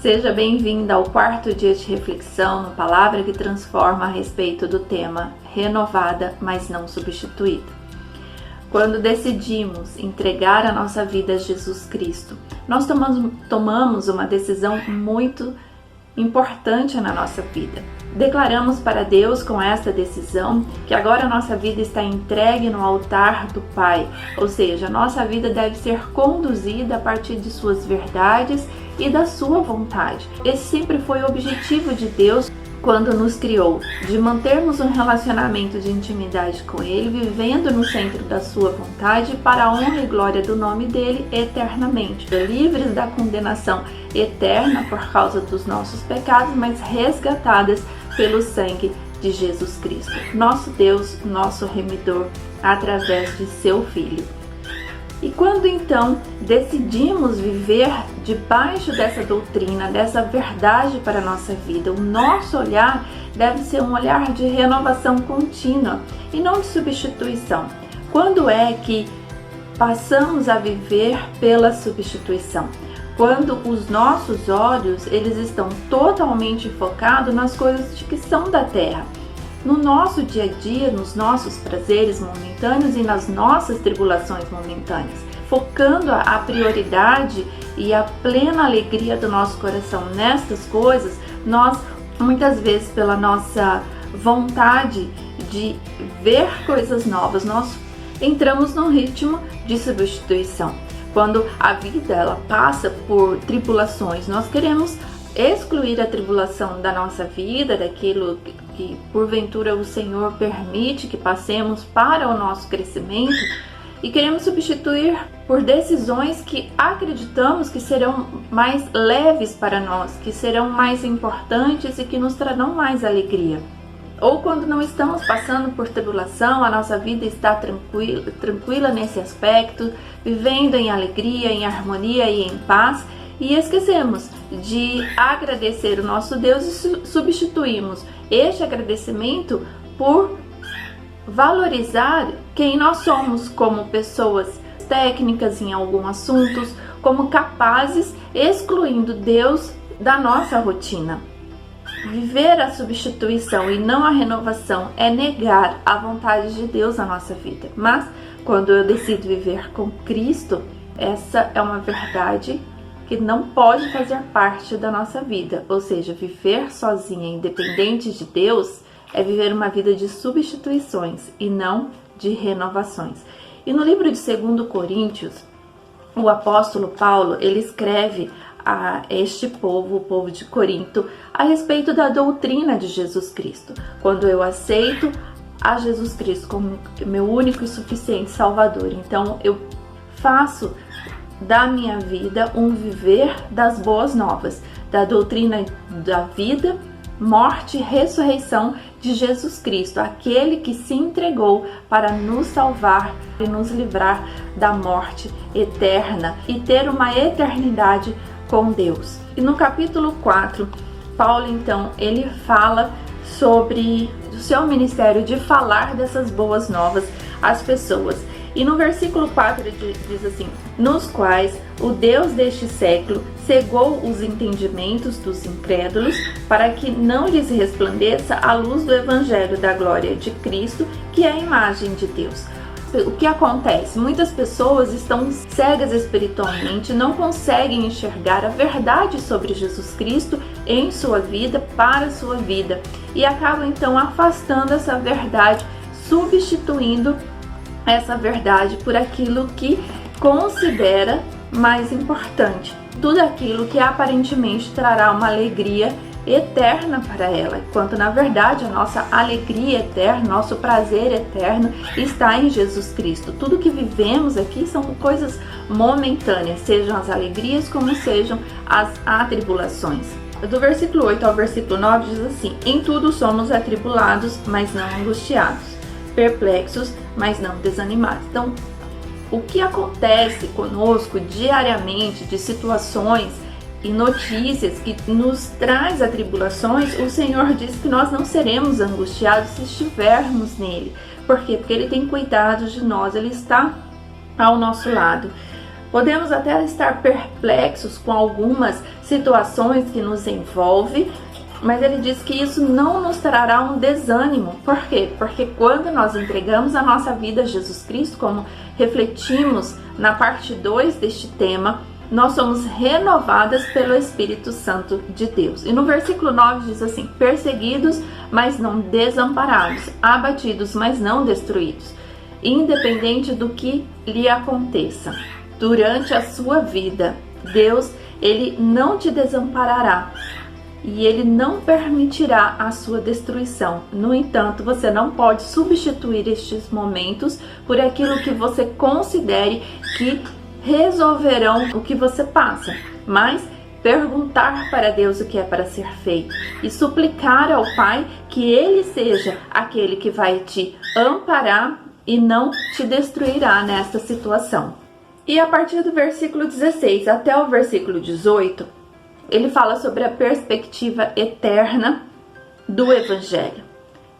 Seja bem-vinda ao quarto dia de reflexão no Palavra que Transforma a respeito do tema Renovada, mas não substituída. Quando decidimos entregar a nossa vida a Jesus Cristo, nós tomamos uma decisão muito importante na nossa vida. Declaramos para Deus com esta decisão que agora a nossa vida está entregue no altar do Pai, ou seja, a nossa vida deve ser conduzida a partir de suas verdades e da sua vontade. Esse sempre foi o objetivo de Deus quando nos criou, de mantermos um relacionamento de intimidade com Ele, vivendo no centro da sua vontade para a honra e glória do nome dEle eternamente, livres da condenação eterna por causa dos nossos pecados, mas resgatadas pelo sangue de Jesus Cristo, nosso Deus, nosso remidor, através de seu Filho. E quando então decidimos viver debaixo dessa doutrina, dessa verdade para a nossa vida, o nosso olhar deve ser um olhar de renovação contínua e não de substituição. Quando é que passamos a viver pela substituição? Quando os nossos olhos eles estão totalmente focados nas coisas que são da terra. No nosso dia a dia, nos nossos prazeres momentâneos e nas nossas tribulações momentâneas, focando a prioridade e a plena alegria do nosso coração nestas coisas, nós muitas vezes pela nossa vontade de ver coisas novas, nós entramos num ritmo de substituição. Quando a vida ela passa por tribulações, nós queremos excluir a tribulação da nossa vida, daquilo que porventura o Senhor permite que passemos para o nosso crescimento, e queremos substituir por decisões que acreditamos que serão mais leves para nós, que serão mais importantes e que nos trarão mais alegria. Ou quando não estamos passando por tribulação, a nossa vida está tranquila nesse aspecto, vivendo em alegria, em harmonia e em paz, e esquecemos de agradecer o nosso Deus e substituímos este agradecimento por valorizar quem nós somos como pessoas técnicas em alguns assuntos, como capazes, excluindo Deus da nossa rotina. Viver a substituição e não a renovação é negar a vontade de Deus na nossa vida. Mas quando eu decido viver com Cristo, essa é uma verdade que não pode fazer parte da nossa vida. Ou seja, viver sozinha, independente de Deus, é viver uma vida de substituições e não de renovações. E no livro de 2 Coríntios, o apóstolo Paulo, ele escreve a este povo, o povo de Corinto, a respeito da doutrina de Jesus Cristo. Quando eu aceito a Jesus Cristo como meu único e suficiente Salvador, então eu faço da minha vida um viver das boas novas, da doutrina da vida, morte e ressurreição de Jesus Cristo, aquele que se entregou para nos salvar e nos livrar da morte eterna e ter uma eternidade com Deus. E no capítulo 4, Paulo então, ele fala sobre o seu ministério de falar dessas boas novas às pessoas. E no versículo 4 ele diz assim: nos quais o Deus deste século cegou os entendimentos dos incrédulos, para que não lhes resplandeça a luz do evangelho da glória de Cristo, que é a imagem de Deus. O que acontece? Muitas pessoas estão cegas espiritualmente, não conseguem enxergar a verdade sobre Jesus Cristo em sua vida, para a sua vida, e acabam então afastando essa verdade, substituindo essa verdade por aquilo que considera mais importante, tudo aquilo que aparentemente trará uma alegria eterna para ela, enquanto na verdade a nossa alegria eterna, nosso prazer eterno está em Jesus Cristo. Tudo que vivemos aqui são coisas momentâneas, sejam as alegrias como sejam as atribulações. Do versículo 8 ao versículo 9 diz assim: em tudo somos atribulados, mas não angustiados, perplexos, mas não desanimados. Então, o que acontece conosco diariamente de situações e notícias que nos traz atribulações, o Senhor diz que nós não seremos angustiados se estivermos nele. Por quê? Porque Ele tem cuidado de nós, Ele está ao nosso lado. Podemos até estar perplexos com algumas situações que nos envolvem, mas ele diz que isso não nos trará um desânimo. Por quê? Porque quando nós entregamos a nossa vida a Jesus Cristo, como refletimos na parte 2 deste tema, nós somos renovadas pelo Espírito Santo de Deus. E no versículo 9 diz assim: perseguidos, mas não desamparados, abatidos, mas não destruídos, independente do que lhe aconteça. Durante a sua vida, Deus, Ele não te desamparará e Ele não permitirá a sua destruição. No entanto, você não pode substituir estes momentos por aquilo que você considere que resolverão o que você passa, mas perguntar para Deus o que é para ser feito e suplicar ao Pai que Ele seja aquele que vai te amparar e não te destruirá nesta situação. E a partir do versículo 16 até o versículo 18, ele fala sobre a perspectiva eterna do Evangelho.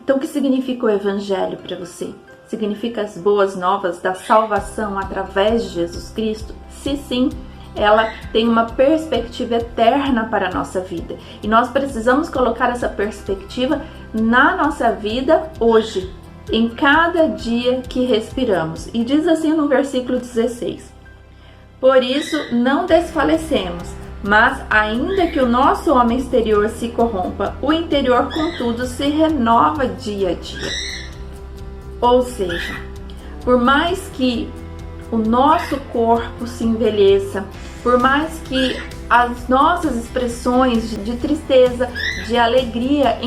Então, o que significa o Evangelho para você? Significa as boas novas da salvação através de Jesus Cristo? Se sim, ela tem uma perspectiva eterna para a nossa vida. E nós precisamos colocar essa perspectiva na nossa vida hoje, em cada dia que respiramos. E diz assim no versículo 16: por isso não desfalecemos, mas ainda que o nosso homem exterior se corrompa, o interior contudo se renova dia a dia. Ou seja, por mais que o nosso corpo se envelheça, por mais que as nossas expressões de tristeza, de alegria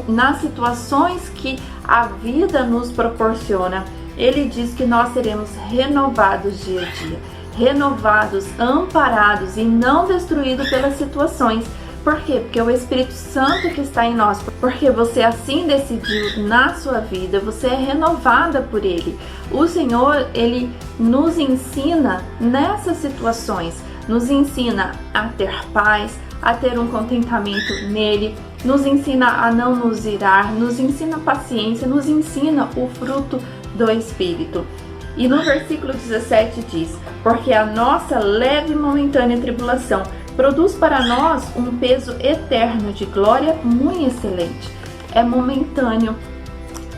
nas situações que a vida nos proporciona, ele diz que nós seremos renovados dia a dia, renovados, amparados e não destruídos pelas situações. Por quê? Porque é o Espírito Santo que está em nós, porque você assim decidiu na sua vida, você é renovada por Ele. O Senhor, Ele nos ensina nessas situações, nos ensina a ter paz, a ter um contentamento nele, nos ensina a não nos irar, nos ensina paciência, nos ensina o fruto do Espírito. E no versículo 17 diz: porque a nossa leve e momentânea tribulação produz para nós um peso eterno de glória muito excelente. É momentâneo.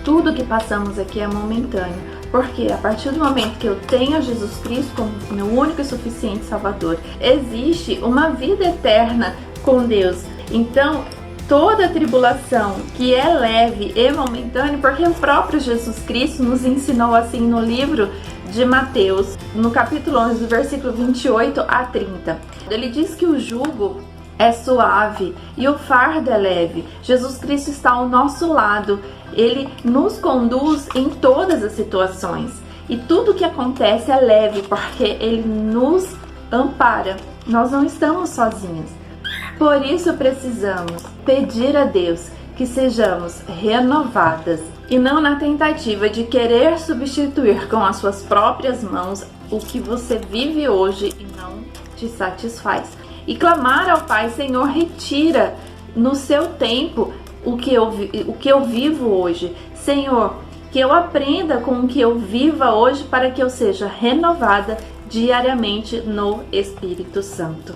Tudo que passamos aqui é momentâneo. Porque a partir do momento que eu tenho Jesus Cristo como meu único e suficiente Salvador, existe uma vida eterna com Deus. Então, toda tribulação que é leve e momentânea, porque o próprio Jesus Cristo nos ensinou assim no livro de Mateus, no capítulo 11, do versículo 28 a 30. Ele diz que o jugo é suave e o fardo é leve. Jesus Cristo está ao nosso lado. Ele nos conduz em todas as situações. E tudo que acontece é leve, porque Ele nos ampara. Nós não estamos sozinhos. Por isso precisamos pedir a Deus que sejamos renovadas e não na tentativa de querer substituir com as suas próprias mãos o que você vive hoje e não te satisfaz. E clamar ao Pai: Senhor, retira no seu tempo o que eu vivo hoje. Senhor, que eu aprenda com o que eu viva hoje para que eu seja renovada diariamente no Espírito Santo.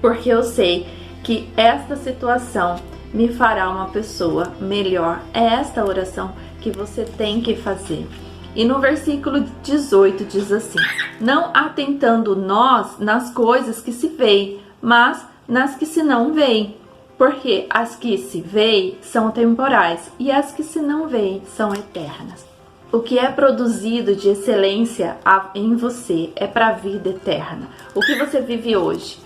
Porque eu sei que esta situação me fará uma pessoa melhor. É esta oração que você tem que fazer. E no versículo 18 diz assim: não atentando nós nas coisas que se veem, mas nas que se não veem. Porque as que se veem são temporais e as que se não veem são eternas. O que é produzido de excelência em você é para a vida eterna. O que você vive hoje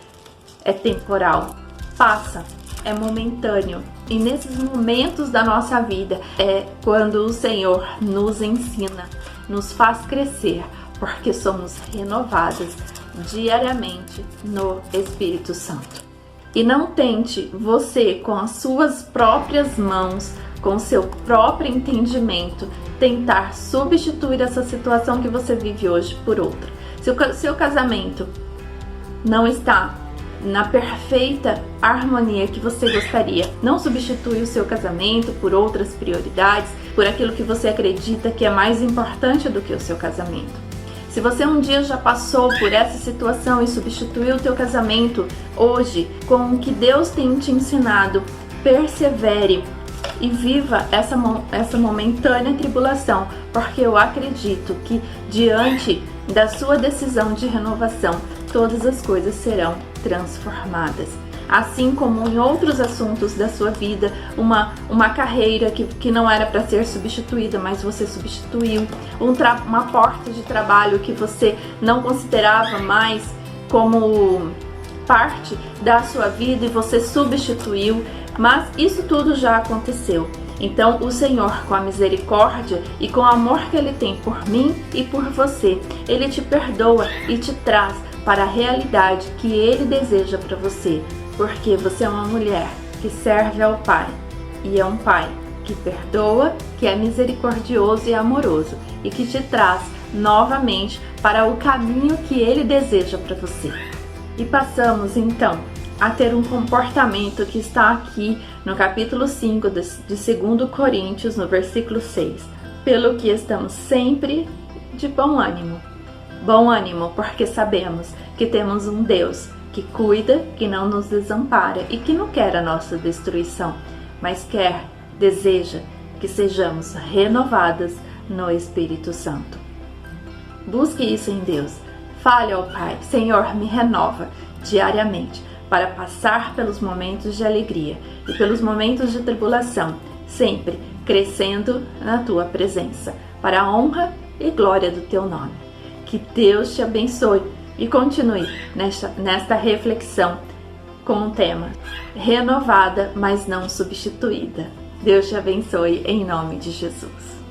é temporal, passa, é momentâneo. E nesses momentos da nossa vida é quando o Senhor nos ensina, nos faz crescer, porque somos renovadas diariamente no Espírito Santo. E não tente você, com as suas próprias mãos, com seu próprio entendimento, tentar substituir essa situação que você vive hoje por outra. Se o seu casamento não está na perfeita harmonia que você gostaria, não substitui o seu casamento por outras prioridades, por aquilo que você acredita que é mais importante do que o seu casamento. Se você um dia já passou por essa situação e substituiu o teu casamento, hoje, com o que Deus tem te ensinado, persevere e viva essa momentânea tribulação, porque eu acredito que diante da sua decisão de renovação, todas as coisas serão transformadas. Assim como em outros assuntos da sua vida, uma carreira que não era para ser substituída, mas você substituiu, uma porta de trabalho que você não considerava mais como parte da sua vida e você substituiu, mas isso tudo já aconteceu. Então o Senhor, com a misericórdia e com o amor que Ele tem por mim e por você, Ele te perdoa e te traz para a realidade que Ele deseja para você, porque você é uma mulher que serve ao Pai e é um Pai que perdoa, que é misericordioso e amoroso e que te traz novamente para o caminho que Ele deseja para você. E passamos então a ter um comportamento que está aqui no capítulo 5 de 2 Coríntios, no versículo 6. Pelo que estamos sempre de bom ânimo. Bom ânimo porque sabemos que temos um Deus que cuida, que não nos desampara e que não quer a nossa destruição, mas deseja que sejamos renovadas no Espírito Santo. Busque isso em Deus. Fale ao Pai: Senhor, me renova diariamente para passar pelos momentos de alegria e pelos momentos de tribulação, sempre crescendo na Tua presença, para a honra e glória do Teu nome. Que Deus te abençoe e continue nesta reflexão com o tema renovada, mas não substituída. Deus te abençoe em nome de Jesus.